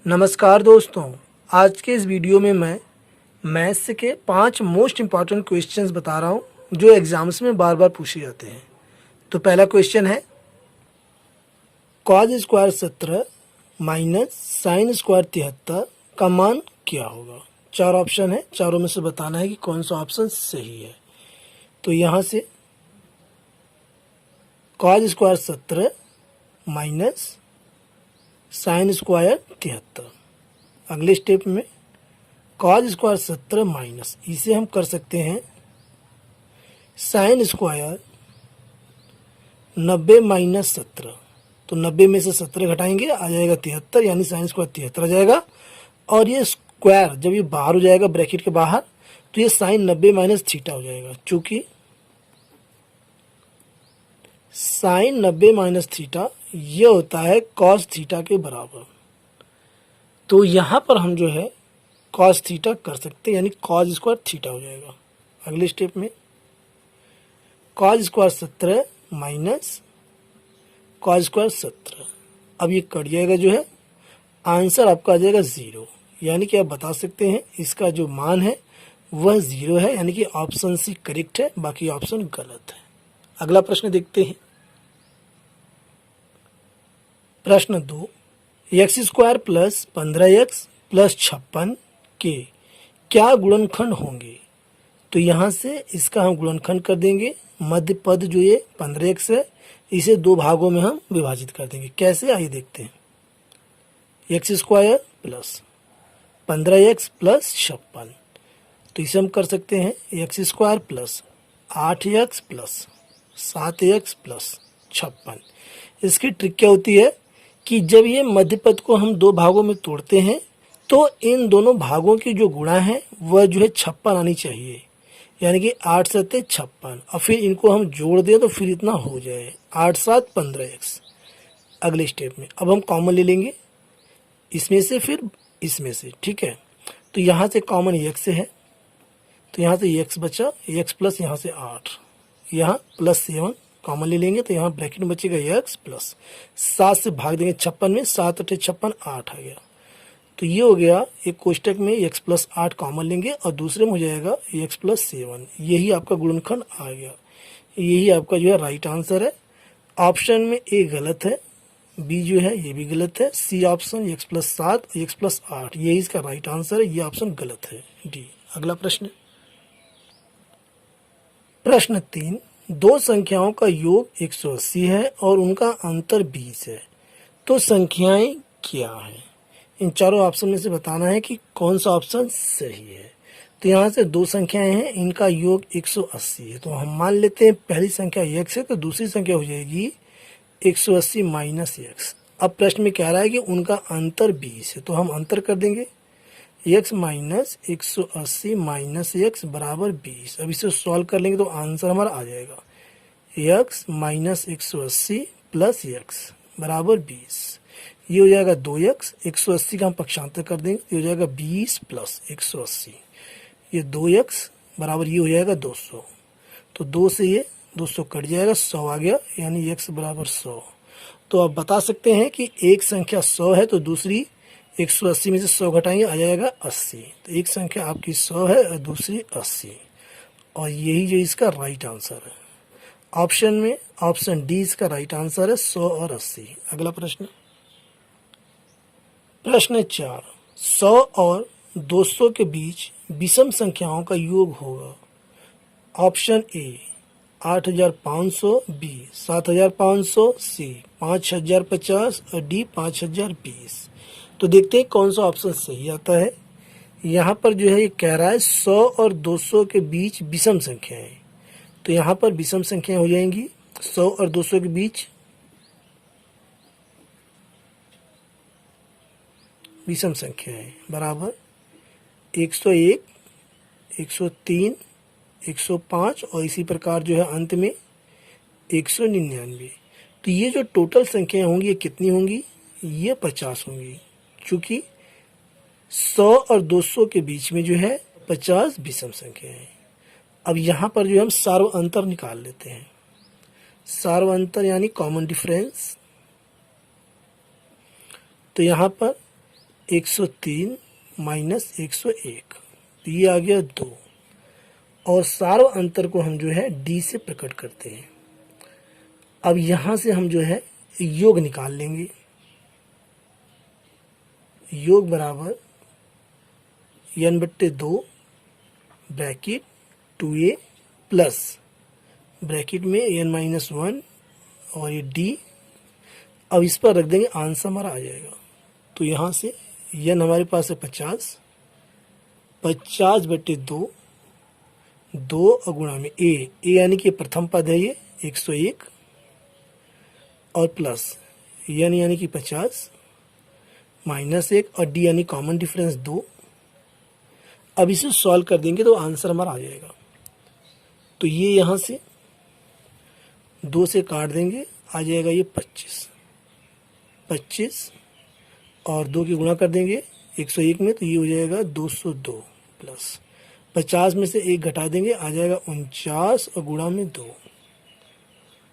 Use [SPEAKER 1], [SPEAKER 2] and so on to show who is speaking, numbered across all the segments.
[SPEAKER 1] नमस्कार दोस्तों, आज के इस वीडियो में मैं मैथ्स के 5 मोस्ट इम्पॉर्टेंट क्वेश्चंस बता रहा हूँ जो एग्जाम्स में बार बार पूछे जाते हैं। तो पहला क्वेश्चन है cause square 17 minus sine square 73 का मान क्या होगा। 4 ऑप्शन है, चारों में से बताना है कि कौन सा ऑप्शन सही है। तो यहाँ से cause square 17 minus sine square 73। अगले स्टेप में कॉज स्क्वायर 17 माइनस, इसे हम कर सकते हैं साइन स्क्वायर 90 माइनस 17। तो 90 में से 17 घटाएंगे, आ जाएगा 73, यानी साइन स्क्वायर 73 आ जाएगा। और ये स्क्वायर जब ये बाहर हो जाएगा ब्रैकेट के बाहर, तो ये साइन 90 माइनस थीटा हो जाएगा, चूंकि साइन 90 माइनस थीटा ये होता है कॉस थीटा के बराबर। तो यहाँ पर हम जो है कॉस थीटा कर सकते हैं, यानी कॉस स्क्वायर थीटा हो जाएगा। अगले स्टेप में cos square 17 minus cos square 17, अब ये कट जाएगा, जो है आंसर आपका आ जाएगा 0। यानी कि आप बता सकते हैं इसका जो मान है वह 0 है, यानी कि ऑप्शन सी करेक्ट है, बाकी ऑप्शन गलत है। अगला प्रश्न देखते हैं। प्रश्न 2, x square plus 15x plus 56 के क्या गुणनखंड होंगे। तो यहाँ से इसका हम गुणनखंड कर देंगे। मध्य पद जो ये 15x है, इसे 2 भागों में हम विभाजित कर देंगे। कैसे, आइए देखते हैं। X square plus 15x plus 56, तो इसे हम कर सकते हैं x square plus 8x plus 7x plus 56। इसकी ट्रिक क्या होती है कि जब ये मध्य पद को हम 2 भागों में तोड़ते हैं तो इन दोनों भागों की जो गुणा है वह जो है 56 आनी चाहिए, यानी कि 8 7 56, और फिर इनको हम जोड़ दें तो फिर इतना हो जाए 8 7 15x। अगले स्टेप में अब हम कॉमन ले लेंगे, इसमें से फिर इसमें से, ठीक है। तो यहाँ से कॉमन x है, तो यहाँ से x बचा, x प्लस यहाँ से 8, यहाँ प्लस 7 कॉमन ले लेंगे, तो यहाँ ब्रैकेट में बचेगा x प्लस 7 से भाग देंगे 56 में, 7 8 56 8 आ गया। तो ये हो गया, एक कोष्टक में x प्लस 8 कॉमन लेंगे और दूसरे में हो जाएगा x प्लस 7। यही आपका गुणनखंड आ गया। यही आपका जो है राइट आंसर है। ऑप्शन में ए गलत है, बी जो है ये भी गलत है, सी ऑप्शन x प्लस 7 और x प्लस 8 यही इसका राइट आंसर है। ये ऑप्शन गलत है, डी। अगला प्रश्न, प्रश्न 3, 2 संख्याओं का योग 180 है और उनका अंतर 20 है, तो संख्याएं क्या हैं। इन चारों ऑप्शन में से बताना है कि कौन सा ऑप्शन सही है। तो यहाँ से 2 संख्याएं हैं, इनका योग 180 है, तो हम मान लेते हैं पहली संख्या x है, तो दूसरी संख्या हो जाएगी 180 माइनस x। अब प्रश्न में कह रहा है कि उनका अंतर 20 है, तो हम अंतर कर देंगे, x माइनस 180 माइनस x बराबर 20। अब इसे सॉल्व कर लेंगे तो आंसर हमारा आ जाएगा x माइनस 180 प्लस x बराबर 20। ये हो जाएगा 2x, 180 का हम पक्षांतर कर देंगे, ये हो जाएगा 20 प्लस 180, ये 2x बराबर ये हो जाएगा 200। तो 2 से ये 200 कट जाएगा, 100 आ गया, यानी x बराबर 100। तो आप बता सकते हैं कि एक संख्या 100 है तो दूसरी 180 में से 100 घटाएंगे, आ जाएगा 80। तो एक संख्या आपकी 100 है और दूसरी 80, और यही जो इसका राइट आंसर है। ऑप्शन में ऑप्शन डी इसका राइट आंसर है, 100 और 80। अगला प्रश्न, प्रश्न 4, 100 और 200 के बीच विषम संख्याओं का योग होगा। ऑप्शन ए 8500, बी 7500, सी 5050 और डी 5020। तो देखते हैं कौन सा ऑप्शन सही आता है। यहाँ पर जो है ये कह रहा है 100 और 200 के बीच विषम संख्याएं, तो यहाँ पर विषम संख्याएं हो जाएंगी 100 और 200 के बीच विषम संख्याएं बराबर 101, 103, 105 और इसी प्रकार जो है अंत में 199। तो ये जो टोटल संख्याएं होंगी ये कितनी होंगी, ये 50 होंगी, क्योंकि 100 और 200 के बीच में जो है 50 विषम संख्या है। अब यहाँ पर जो है हम सार्व अंतर निकाल लेते हैं। सार्व अंतर यानी कॉमन डिफरेंस। तो यहाँ पर 103 माइनस 101, तो ये आ गया 2। और सार्व अंतर को हम जो है d से प्रकट करते हैं। अब यहाँ से हम जो है योग निकाल लेंगे। योग बराबर n/2 bracket 2a plus bracket में n-1 और ये d। अब इस पर रख देंगे, आंसर हमारा आ जाएगा। तो यहाँ से n हमारे पास है 50, 50/2, 2 और गुणा में a यानी कि प्रथम पद है ये 101 और प्लस n यानी कि 50 माइनस 1 और d यानी कॉमन डिफरेंस 2। अब इसे सॉल्व कर देंगे तो आंसर हमारा आ जाएगा। तो ये यहाँ से 2 से काट देंगे, आ जाएगा ये 25 और 2 की गुणा कर देंगे 101 में, तो ये हो जाएगा 202 प्लस 50 में से 1 घटा देंगे, आ जाएगा 49 और गुणा में 2।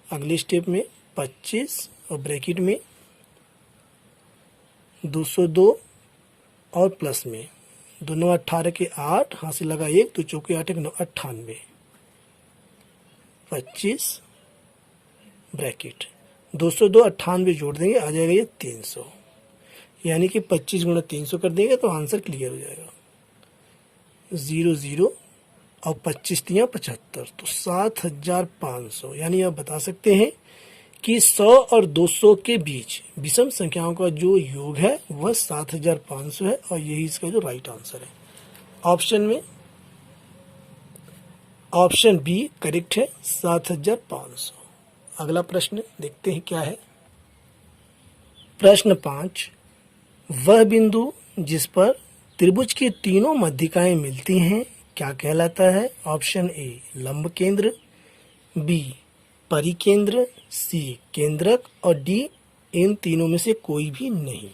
[SPEAKER 1] अगले स्टेप में 25 और ब्रैकेट में 202 और प्लस में 2 9 18 के 8, हाथ से लगा 1, तो चौके 8 9 98, 25 ब्रैकेट 202 98 जोड़ देंगे, आ जाएगा ये 300, यानी कि 25 गुणा 300 कर देंगे तो आंसर क्लियर हो जाएगा। 0 0 और 25 तियाँ 75, तो 7500। यानी आप बता सकते हैं कि 100 और 200 के बीच विषम संख्याओं का जो योग है वह 7500 है, और यही इसका जो राइट आंसर है। ऑप्शन में ऑप्शन बी करेक्ट है, 7500। अगला प्रश्न देखते हैं क्या है। प्रश्न 5, वह बिंदु जिस पर त्रिभुज की तीनों मध्यिकाएं मिलती हैं क्या कहलाता है? ऑप्शन ए लंब केंद्र, बी परिकेंद्र, सी केंद्रक और डी इन तीनों में से कोई भी नहीं।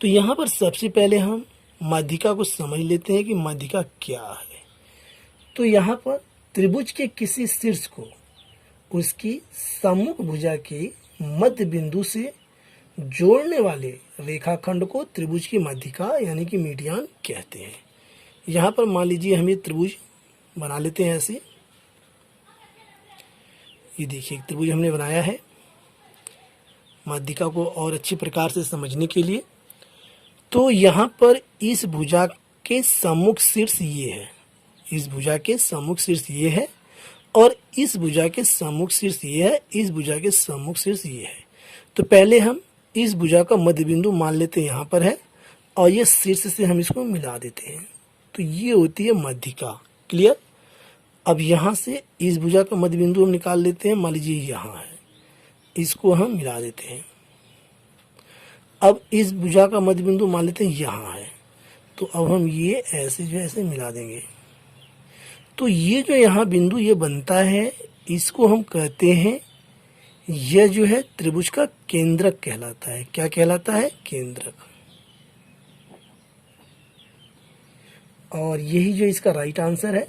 [SPEAKER 1] तो यहाँ पर सबसे पहले हम मध्यिका को समझ लेते हैं कि मध्यिका क्या है। तो यहाँ पर त्रिभुज के किसी शीर्ष को उसकी सम्मुख भुजा के मध्य बिंदु से जोड़ने वाले रेखाखंड को त्रिभुज की मध्यिका यानी कि मीडियन कहते हैं। यहाँ पर मान लीजिए हम ये त्रिभुज बना लेते हैं ऐसे। ये देखिए त्रिभुज हमने बनाया है मध्यिका को और अच्छी प्रकार से समझने के लिए। तो यहाँ पर इस भुजा के सम्मुख शीर्ष ये है, इस भुजा के सम्मुख शीर्ष ये है, और इस भुजा के सम्मुख शीर्ष ये है, इस भुजा के सम्मुख शीर्ष ये है। तो पहले हम इस भुजा का मध्य बिंदु मान लेते हैं यहाँ पर है, और ये शीर्ष से हम इसको मिला देते हैं, तो ये होती है मध्यिका। क्लियर। अब यहाँ से इस भुजा का मध्य बिंदु हम निकाल लेते हैं, मान लीजिए यहाँ है, इसको हम मिला देते हैं। अब इस भुजा का मध्य बिंदु मान लेते हैं यहाँ है, तो अब हम ये ऐसे जो ऐसे मिला देंगे। तो ये जो यहाँ बिंदु ये बनता है, इसको हम कहते हैं, यह जो है त्रिभुज का केंद्रक कहलाता है। क्या कहलाता है? केंद्रक। और यही जो इसका राइट आंसर है।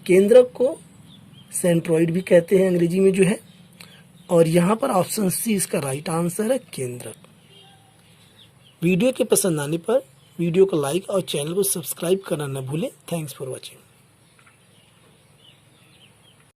[SPEAKER 1] केंद्रक को सेंट्रॉइड भी कहते हैं अंग्रेजी में जो है, और यहाँ पर ऑप्शन सी इसका राइट आंसर है, केंद्रक। वीडियो के पसंद आने पर वीडियो को लाइक और चैनल को सब्सक्राइब करना न भूलें। Thanks for watching.